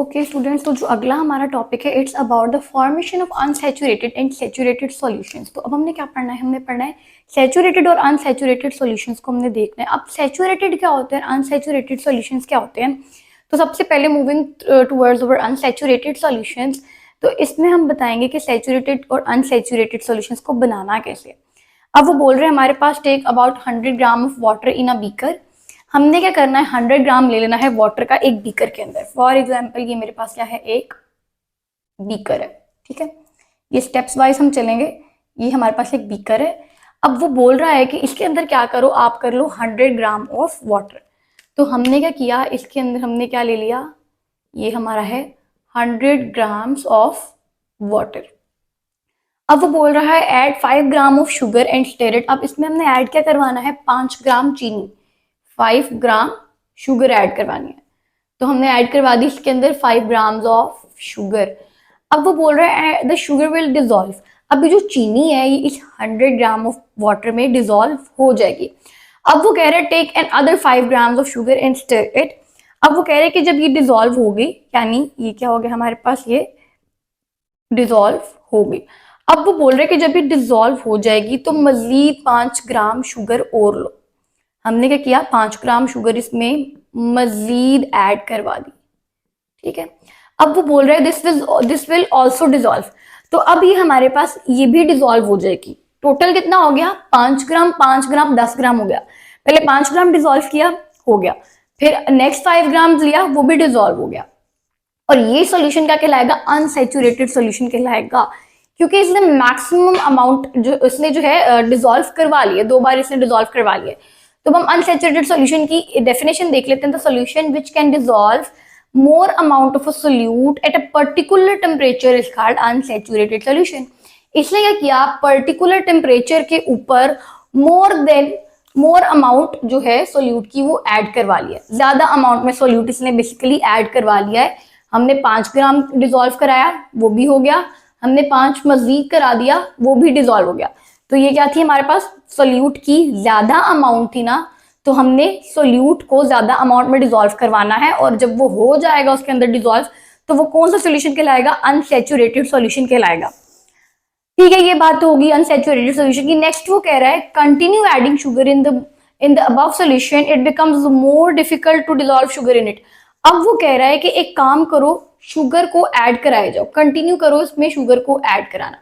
Okay students, तो जो अगला हमारा टॉपिक है it's about the formation of unsaturated and saturated solutions. तो अब हमने क्या पढ़ना है, हमने पढ़ना है सैचुरेटेड और अनसैचुरेटेड सॉल्यूशंस को हमने देखना है। अब सैचुरेटेड क्या होते हैं, अनसैचुरेटेड सॉल्यूशंस क्या होते हैं। तो सबसे पहले moving towards over unsaturated solutions, तो इसमें हम बताएंगे कि सैचुरेटेड और अनसैचुरेटेड सॉल्यूशंस को बनाना कैसे। अब वो बोल रहे हैं हमारे पास take about 100 gram of water in a beaker. हमने क्या करना है, 100 ग्राम ले लेना है वाटर का एक बीकर के अंदर। फॉर एग्जाम्पल ये मेरे पास क्या है, एक बीकर है, ठीक है। ये स्टेप्स वाइज हम चलेंगे। ये हमारे पास एक बीकर है। अब वो बोल रहा है कि इसके अंदर क्या करो, आप कर लो 100 ग्राम ऑफ वाटर। तो हमने क्या किया, इसके अंदर हमने क्या ले लिया, ये हमारा है 100 ग्राम्स ऑफ वाटर। अब वो बोल रहा है add 5 gram of sugar and stir it. अब इसमें हमने ऐड क्या करवाना है, 5 ग्राम चीनी, 5 ग्राम शुगर ऐड करवानी है। तो हमने ऐड करवा दी इसके अंदर 5 ग्राम्स ऑफ शुगर। अब वो बोल रहा है द शुगर विल डिजोल्व। अब ये जो चीनी है ये इस 100 ग्राम ऑफ वाटर में डिजोल्व हो जाएगी। अब वो कह रहे हैं take an other 5 grams of sugar and stir it. अब वो कह रहे हैं कि जब ये डिजोल्व होगी, यानी ये क्या हो गया हमारे पास, ये डिजोल्व होगी। अब वो बोल रहे हैं कि जब ये डिजोल्व हो जाएगी तो मजीद 5 ग्राम शुगर और लो। हमने क्या किया, 5 ग्राम शुगर इसमें मजीद ऐड करवा दी, ठीक है। अब वो बोल रहे हैं दिस विल ऑल्सो डिजोल्व। तो अब ये हमारे पास ये भी डिजोल्व हो जाएगी। टोटल कितना हो गया, 5 ग्राम 5 ग्राम 10 ग्राम हो गया। पहले 5 ग्राम डिजोल्व किया, हो गया। फिर नेक्स्ट 5 ग्राम लिया, वो भी डिजोल्व हो गया। और ये सॉल्यूशन क्या कहलाएगा, अनसैचुरेटेड सॉल्यूशन कहलाएगा, क्योंकि इसने मैक्सिमम अमाउंट इसने जो है डिजोल्व करवा लिया, 2 बार इसने डिजोल्व करवा लिया। तो हम अनसैचुरेटेड सॉल्यूशन की डेफिनेशन देख लेते हैं। The solution which can dissolve more amount of a solute at a particular temperature is called unsaturated solution. इसलिए क्या किया, पर्टिकुलर टेम्परेचर के ऊपर मोर अमाउंट जो है सोल्यूट की वो ऐड करवा लिया। ज्यादा अमाउंट में सोल्यूट इसने बेसिकली ऐड करवा लिया है। हमने 5 ग्राम डिजोल्व कराया, वो भी हो गया। हमने 5 मजीद करा दिया, वो भी डिजोल्व हो गया। तो ये क्या थी हमारे पास, सोल्यूट की ज्यादा अमाउंट थी ना, तो हमने सोल्यूट को ज्यादा अमाउंट में डिजोल्व करवाना है। और जब वो हो जाएगा उसके अंदर डिजोल्व, तो वो कौन सा सोल्यूशन कहलाएगा, अनसैचुरेटेड सोल्यूशन कहलाएगा। ठीक है, ये बात तो होगी अनसैचुरेटेड सोल्यूशन की। नेक्स्ट वो कह रहा है continue adding sugar in the above solution, it becomes more difficult to dissolve sugar in it. अब वो कह रहा है कि एक काम करो, शुगर को ऐड कराए जाओ, कंटिन्यू करो इसमें शुगर को ऐड कराना।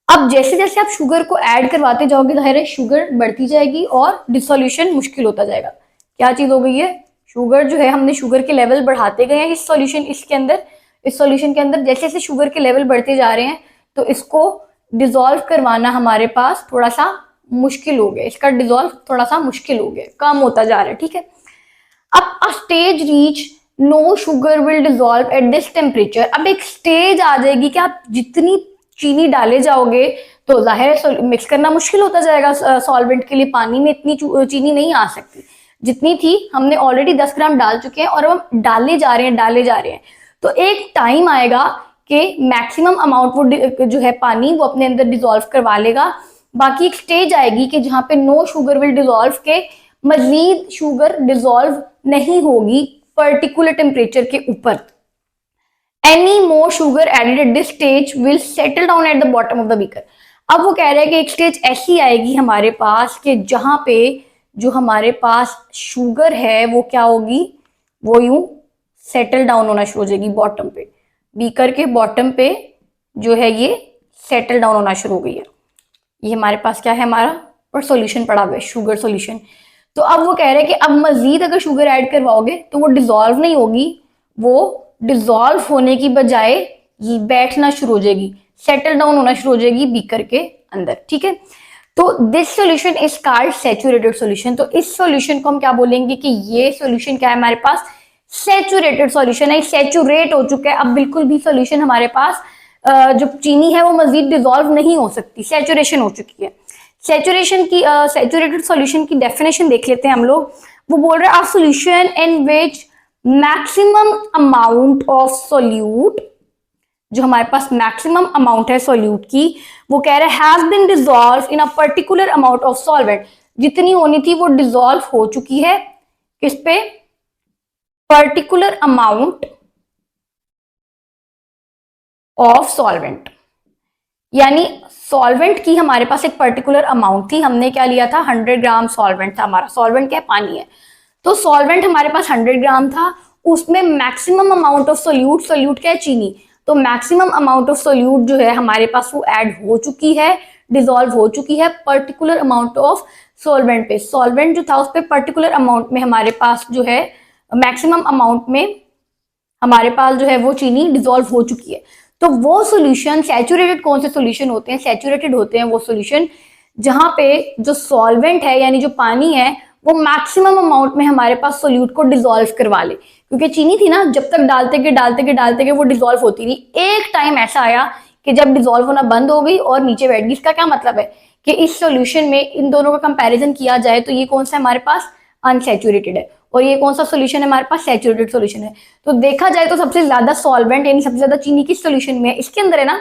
अब जैसे जैसे आप शुगर को ऐड करवाते जाओगे, जाहिर है शुगर बढ़ती जाएगी और डिसोल्यूशन मुश्किल होता जाएगा। क्या चीज हो गई है, शुगर जो है, हमने शुगर के लेवल बढ़ाते गए हैं इस सॉल्यूशन इसके अंदर, इस सॉल्यूशन के अंदर जैसे जैसे शुगर के लेवल बढ़ते जा रहे हैं, तो इसको डिसॉल्व करवाना हमारे पास थोड़ा सा मुश्किल हो गया, इसका डिसॉल्व थोड़ा सा मुश्किल हो गया, कम होता जा रहा है, ठीक है। अब a stage reach no sugar will dissolve at this temperature. अब एक स्टेज आ जाएगी कि आप जितनी चीनी डाले जाओगे तो जाहिर है मिक्स करना मुश्किल होता जाएगा सॉल्वेंट के लिए। पानी में इतनी चीनी नहीं आ सकती जितनी थी। हमने ऑलरेडी 10 ग्राम डाल चुके हैं और अब हम डाले जा रहे हैं। तो एक टाइम आएगा कि मैक्सिमम अमाउंट वो जो है पानी वो अपने अंदर डिसॉल्व करवा लेगा। बाकी एक स्टेज आएगी कि जहां पे नो शुगर विल डिसॉल्व, के मजीद शुगर डिसॉल्व नहीं होगी पर्टिकुलर टेम्परेचर के ऊपर। Any more sugar added at this stage will settle down at the bottom of the beaker. अब वो कह रहे हैं कि एक स्टेज ऐसी आएगी हमारे पास कि जहां पे जो हमारे पास शुगर है वो क्या होगी, वो यूं सेटल डाउन होना शुरू हो जाएगी बॉटम पे, बीकर के बॉटम पे जो है ये सेटल डाउन होना शुरू हो गई है। ये हमारे पास क्या है, हमारा पर सॉल्यूशन पड़ा हुआ है, शुगर सॉल्यूशन। तो अब वो कह रहे हैं कि अब मजीद अगर शुगर ऐड करवाओगे तो वो डिसॉल्व नहीं होगी, वो डिसॉल्व होने की बजाय ये बैठना शुरू हो जाएगी, सेटल डाउन होना शुरू हो जाएगी बीकर के अंदर, ठीक है। तो this solution is called saturated solution. तो इस सॉल्यूशन को हम क्या बोलेंगे कि ये सॉल्यूशन क्या है हमारे पास, सैचुरेटेड सॉल्यूशन है, सैचुरेट हो चुका है। अब बिल्कुल भी सॉल्यूशन हमारे पास जो चीनी है वो मजीद डिसॉल्व नहीं हो सकती, सैचुरेशन हो चुकी है। सैचुरेशन की सैचुरेटेड सॉल्यूशन की डेफिनेशन देख लेते हैं हम लोग। वो बोल रहे हैं solution in which maximum amount of solute, जो हमारे पास मैक्सिमम अमाउंट है सोल्यूट की, वो कह रहे हैं has been dissolve in a particular amount of solvent. जितनी होनी थी वो डिसॉल्व हो चुकी है, किस पे, पर्टिकुलर अमाउंट ऑफ सॉल्वेंट, यानी सॉल्वेंट की हमारे पास एक पर्टिकुलर अमाउंट थी, हमने क्या लिया था 100 ग्राम सॉल्वेंट था हमारा, सॉल्वेंट क्या है पानी है, तो सॉल्वेंट हमारे पास 100 ग्राम था, उसमें maximum amount of solute, solute क्या है चीनी, तो मैक्सिमम अमाउंट ऑफ सोल्यूट जो है हमारे पास वो ऐड हो चुकी है, डिसॉल्व हो चुकी है पर्टिकुलर अमाउंट ऑफ सॉल्वेंट पे, सॉल्वेंट जो था उस पर पर्टिकुलर अमाउंट में हमारे पास जो है मैक्सिमम अमाउंट में हमारे पास जो है वो चीनी डिसॉल्व हो चुकी है। तो वो सॉल्यूशन सैचुरेटेड कौन से सॉल्यूशन होते हैं, सैचुरेटेड होते हैं वो सॉल्यूशन जहां पे जो सॉल्वेंट है यानी जो पानी है वो मैक्सिमम अमाउंट में हमारे पास सोल्यूट को डिसॉल्व करवा ले, क्योंकि चीनी थी ना जब तक डालते के वो डिसॉल्व होती रही, एक टाइम ऐसा आया कि जब डिसॉल्व होना बंद हो गई और नीचे बैठ गई। इसका क्या मतलब है कि इस सॉल्यूशन में इन दोनों का कंपैरिजन किया जाए तो ये कौन सा हमारे पास अनसैचुरेटेड है और ये कौन सा सॉल्यूशन है हमारे पास सैचुरेटेड सॉल्यूशन है। तो देखा जाए तो सबसे ज्यादा सॉल्वेंट यानी सबसे ज्यादा चीनी किस सॉल्यूशन में है, इसके अंदर है ना,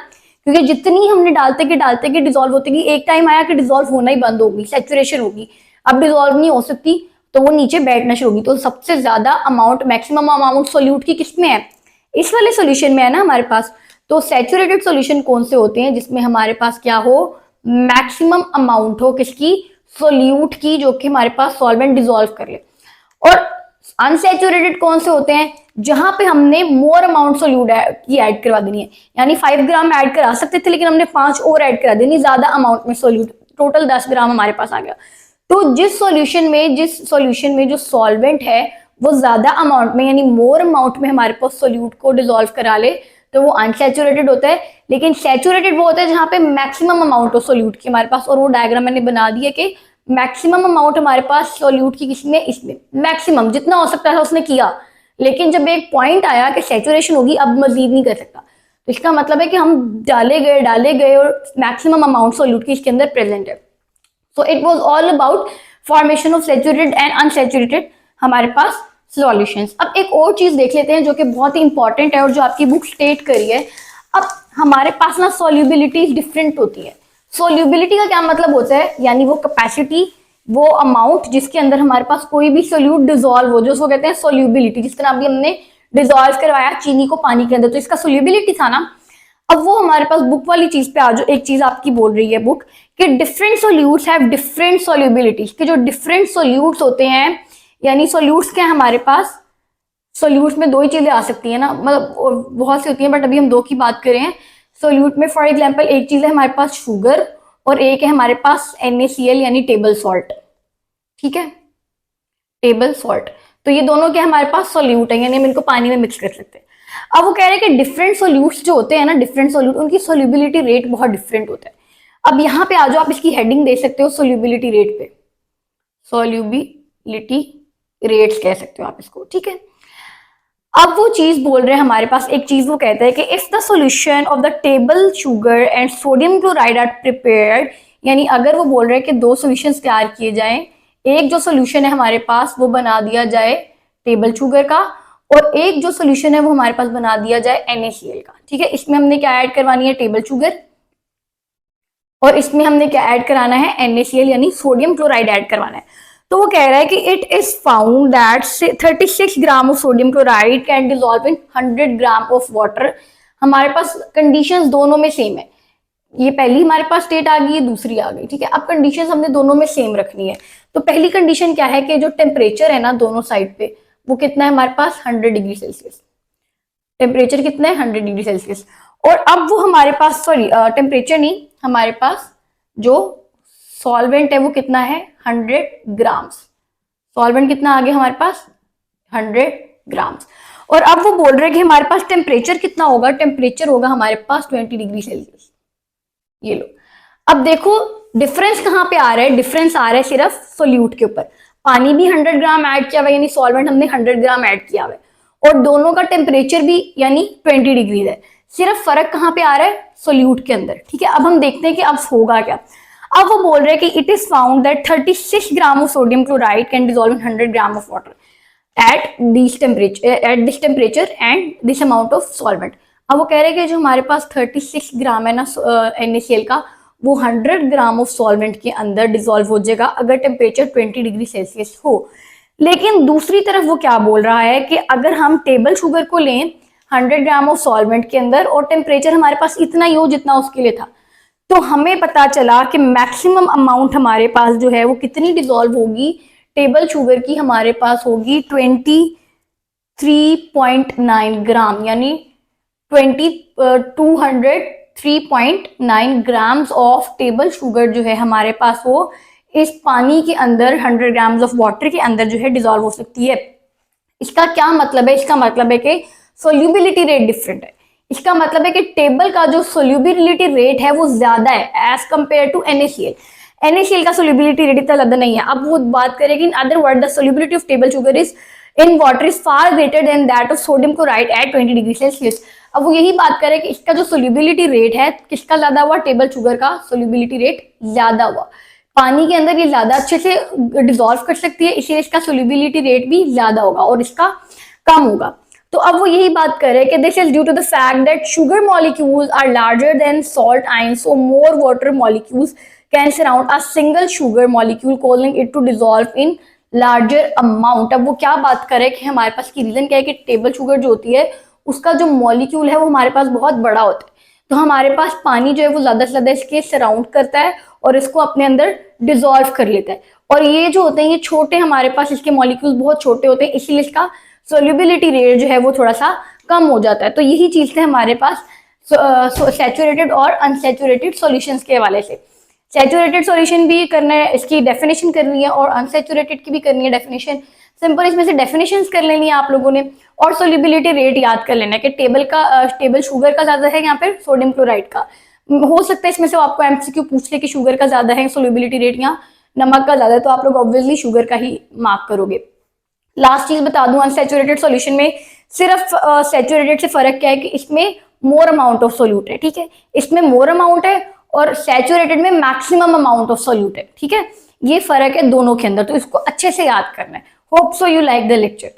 क्योंकि जितनी हमने डालते के डिसॉल्व होती गई, एक टाइम आया कि डिसॉल्व होना ही बंद होगी, सैचुरेशन होगी, अब डिसॉल्व नहीं हो सकती तो वो नीचे बैठना शुरू होगी। तो सबसे ज्यादा अमाउंट मैक्सिमम अमाउंट सोल्यूट की किसमें है, इस वाले सॉल्यूशन में है ना हमारे पास। तो सैचुरेटेड सॉल्यूशन कौन से होते हैं जिसमें हमारे पास क्या हो, मैक्सिमम अमाउंट हो किसकी, सोल्यूट की, जो कि हमारे पास सॉल्वेंट डिसॉल्व कर ले। और अनसैचुरेटेड कौन से होते हैं, जहां पे हमने मोर अमाउंट सोल्यूट की ऐड करवा देनी है, यानी 5 ग्राम ऐड करा सकते थे लेकिन हमने 5 और ऐड करा देनी, ज्यादा अमाउंट में सोल्यूट, टोटल 10 ग्राम हमारे पास आ गया। तो जिस सॉल्यूशन में जो सॉल्वेंट है वो ज्यादा अमाउंट में यानी मोर अमाउंट में हमारे पास सोल्यूट को डिसॉल्व करा ले तो वो अनसैचुरेटेड होता है। लेकिन सैचुरेटेड वो होता है जहां पे मैक्सिमम अमाउंट ऑफ सोल्यूट की हमारे पास, और वो डायग्राम मैंने बना दिया कि मैक्सिमम अमाउंट हमारे पास सोल्यूट की किसमें, इसमें मैक्सिमम जितना हो सकता था उसने किया, लेकिन जब एक पॉइंट आया कि सैचुरेशन होगी अब मजीद नहीं कर सकता, तो इसका मतलब है कि हम डाले गए और मैक्सिमम अमाउंट सोल्यूट की इसके अंदर प्रेजेंट है। So it was all about formation of saturated and unsaturated हमारे पास सॉल्यूशंस। अब एक और चीज देख लेते हैं जो कि बहुत ही इंपॉर्टेंट है और जो आपकी बुक स्टेट करी है। अब हमारे पास ना सॉल्युबिलिटी डिफरेंट होती है। सॉल्युबिलिटी का क्या मतलब होता है, यानी वो कैपेसिटी, वो अमाउंट जिसके अंदर हमारे पास कोई भी सोल्यूट डिसॉल्व हो, जो उसको कहते हैं सॉल्युबिलिटी। जिस तरह अभी हमने डिसॉल्व करवाया चीनी को पानी के अंदर, तो इसका सॉल्युबिलिटी था ना। अब वो हमारे पास बुक वाली चीज पे आ जाओ, एक चीज आपकी बोल रही है बुक कि डिफरेंट सोल्यूट्स हैव डिफरेंट सॉल्युबिलिटीज, कि जो डिफरेंट सोल्यूट्स होते हैं, यानी सोल्यूट्स क्या है हमारे पास, सोल्यूट्स में दो ही चीजें आ सकती है ना, मतलब बहुत सी होती हैं बट अभी हम दो की बात कर रहे हैं सोल्यूट में। फॉर एग्जांपल एक चीज है हमारे पास शुगर और एक है हमारे पास NaCl यानी टेबल सॉल्ट, ठीक है, टेबल सॉल्ट। तो ये दोनों क्या हमारे पास सोल्यूट है, यानी हम इनको पानी में मिक्स कर सकते हैं। अब वो कह रहे हैं कि डिफरेंट सोल्यूट्स जो होते हैं ना, डिफरेंट सोल्यूट, उनकी सोल्यूबिलिटी रेट बहुत डिफरेंट होता है। अब यहाँ पे आ जाओ, आप इसकी हेडिंग दे सकते हो सोल्यूबिलिटी रेट पे, सोल्यूबिलिटी रेट्स कह सकते हो आप इसको, ठीक है। अब वो चीज बोल रहे हैं हमारे पास, एक चीज वो कहते हैं कि if the solution of the table sugar and sodium chloride are prepared, यानी अगर वो बोल रहे हैं कि दो सॉल्यूशंस तैयार किए जाएं, एक जो सॉल्यूशन है हमारे पास वो बना दिया जाए टेबल शुगर का और एक जो सॉल्यूशन है वो हमारे पास बना दिया जाए NaCl का, ठीक है। इसमें हमने क्या ऐड करवानी है, टेबल शुगर, और इसमें हमने क्या ऐड कराना है, NaCl यानी सोडियम क्लोराइड ऐड करवाना है। तो वो कह रहा है कि it is found that 36 gram of sodium chloride can dissolve in 100 gram of water. हमारे पास कंडीशंस दोनों में सेम है, ये पहली हमारे पास स्टेट आ गई, दूसरी आ गई, ठीक है। अब कंडीशंस हमने दोनों में सेम रखनी है। तो पहली कंडीशन क्या है कि जो टेम्परेचर है ना दोनों साइड पे वो कितना है हमारे पास 100 डिग्री सेल्सियस, टेम्परेचर कितना है 100 डिग्री सेल्सियस। और अब वो हमारे पास, सॉरी टेम्परेचर नहीं, हमारे पास जो सॉल्वेंट है वो कितना है 100 ग्राम्स, सॉल्वेंट कितना आ गया हमारे पास 100 ग्राम्स। और अब वो बोल रहे हैं कि हमारे पास टेम्परेचर कितना होगा, टेम्परेचर होगा हमारे पास 20 डिग्री सेल्सियस। ये लो, अब देखो डिफरेंस कहाँ पे आ रहा है, डिफरेंस आ रहा है सिर्फ सोल्यूट के ऊपर। पानी भी 100 ग्राम ऐड किया हुआ यानी सॉल्वेंट हमने 100 ग्राम ऐड किया हुआ है और दोनों का टेम्परेचर भी यानी 20 डिग्री है। सिर्फ फर्क कहाँ पे आ रहा है, सोल्यूट के अंदर, ठीक है। अब हम देखते हैं कि अब होगा क्या। अब वो बोल रहे हैं कि it is found that 36 gram of sodium chloride can dissolve in 100 gram of water at this temperature and this amount of solvent. अब वो कह रहे हैं कि जो हमारे पास 36 ग्राम है ना NaCl का, वो 100 ग्राम ऑफ सॉल्वेंट के अंदर डिसॉल्व हो जाएगा अगर टेम्परेचर 20 डिग्री सेल्सियस हो। लेकिन दूसरी तरफ वो क्या बोल रहा है कि अगर हम टेबल शुगर को लें, 100 ग्राम ऑफ सॉल्वेंट के अंदर और टेम्परेचर हमारे पास इतना ही हो जितना उसके लिए था। तो हमें पता चला कि मैक्सिमम अमाउंट हमारे पास जो है वो कितनी डिजोल्व होगी, टेबल शुगर की हमारे पास होगी 23.9 ग्राम, यानी 203.9 ग्राम्स ऑफ टेबल शुगर जो है हमारे पास वो इस पानी के अंदर 100 ग्राम्स ऑफ वाटर के अंदर जो है डिजोल्व हो सकती है। इसका क्या मतलब है? इसका मतलब है कि सोल्यूबिलिटी रेट डिफरेंट है। इसका मतलब है कि टेबल का जो सोल्यूबिलिटी रेट है वो ज्यादा है as compare to NaCl। NaCl का सोल्यूबिलिटी रेट इतना ज्यादा नहीं है। अब वो बात करें कि in other word the solubility of table sugar is in water is far greater than that of sodium chloride at 20 degree Celsius. अब वो यही बात करें कि इसका जो सोल्यूबिलिटी रेट है किसका ज्यादा हुआ? टेबल शुगर का सोल्यूबिलिटी रेट ज्यादा हुआ। पानी के अंदर ये ज्यादा अच्छे से डिजोल्व कर सकती है, इसलिए इसका सोल्यूबिलिटी रेट भी ज्यादा होगा और इसका कम होगा। तो अब वो यही बात कर रहे हैं कि this is due to the fact that sugar molecules are larger than salt ion, so more water molecules can surround a single sugar molecule causing it to dissolve in larger amount. अब वो क्या बात कर रहे हैं कि हमारे पास की रीजन क्या है कि टेबल शुगर जो होती है उसका जो मॉलिक्यूल है वो हमारे पास बहुत बड़ा होता है, तो हमारे पास पानी जो है वो ज्यादा से ज्यादा इसके सराउंड करता है और इसको अपने अंदर डिसॉल्व कर लेता है। और ये जो होते हैं ये छोटे, हमारे पास इसके मॉलिक्यूल्स बहुत छोटे होते हैं, इसीलिए इसका सोल्यूबिलिटी रेट जो है वो थोड़ा सा कम हो जाता है। तो यही चीज थे हमारे पास सैचुरेटेड और अनसैचुरेटेड सॉल्यूशंस के हवाले से। सैचुरेटेड सॉल्यूशन भी करना है, इसकी डेफिनेशन करनी है, और अनसैचुरेटेड की भी करनी है डेफिनेशन। सिंपल इसमें से डेफिनेशंस कर लेनी है आप लोगों ने, और सोल्यूबिलिटी रेट याद कर लेना है कि टेबल शुगर का ज्यादा है, यहाँ पे सोडियम क्लोराइड का। हो सकता है इसमें से आपको MCQ पूछ ले कि शुगर का ज्यादा है सोल्यूबिलिटी रेट या नमक का ज्यादा है, तो आप लोग ऑब्वियसली शुगर का ही मार्क करोगे। लास्ट चीज बता दूं, अनसैचुरेटेड सॉल्यूशन में सिर्फ सैचुरेटेड से फर्क क्या है कि इसमें मोर अमाउंट ऑफ सोल्यूट है, ठीक है, इसमें मोर अमाउंट है और सैचुरेटेड में मैक्सिमम अमाउंट ऑफ सोल्यूट है, ठीक है, ये फर्क है दोनों के अंदर, तो इसको अच्छे से याद करना है। Hope so you like the lecture.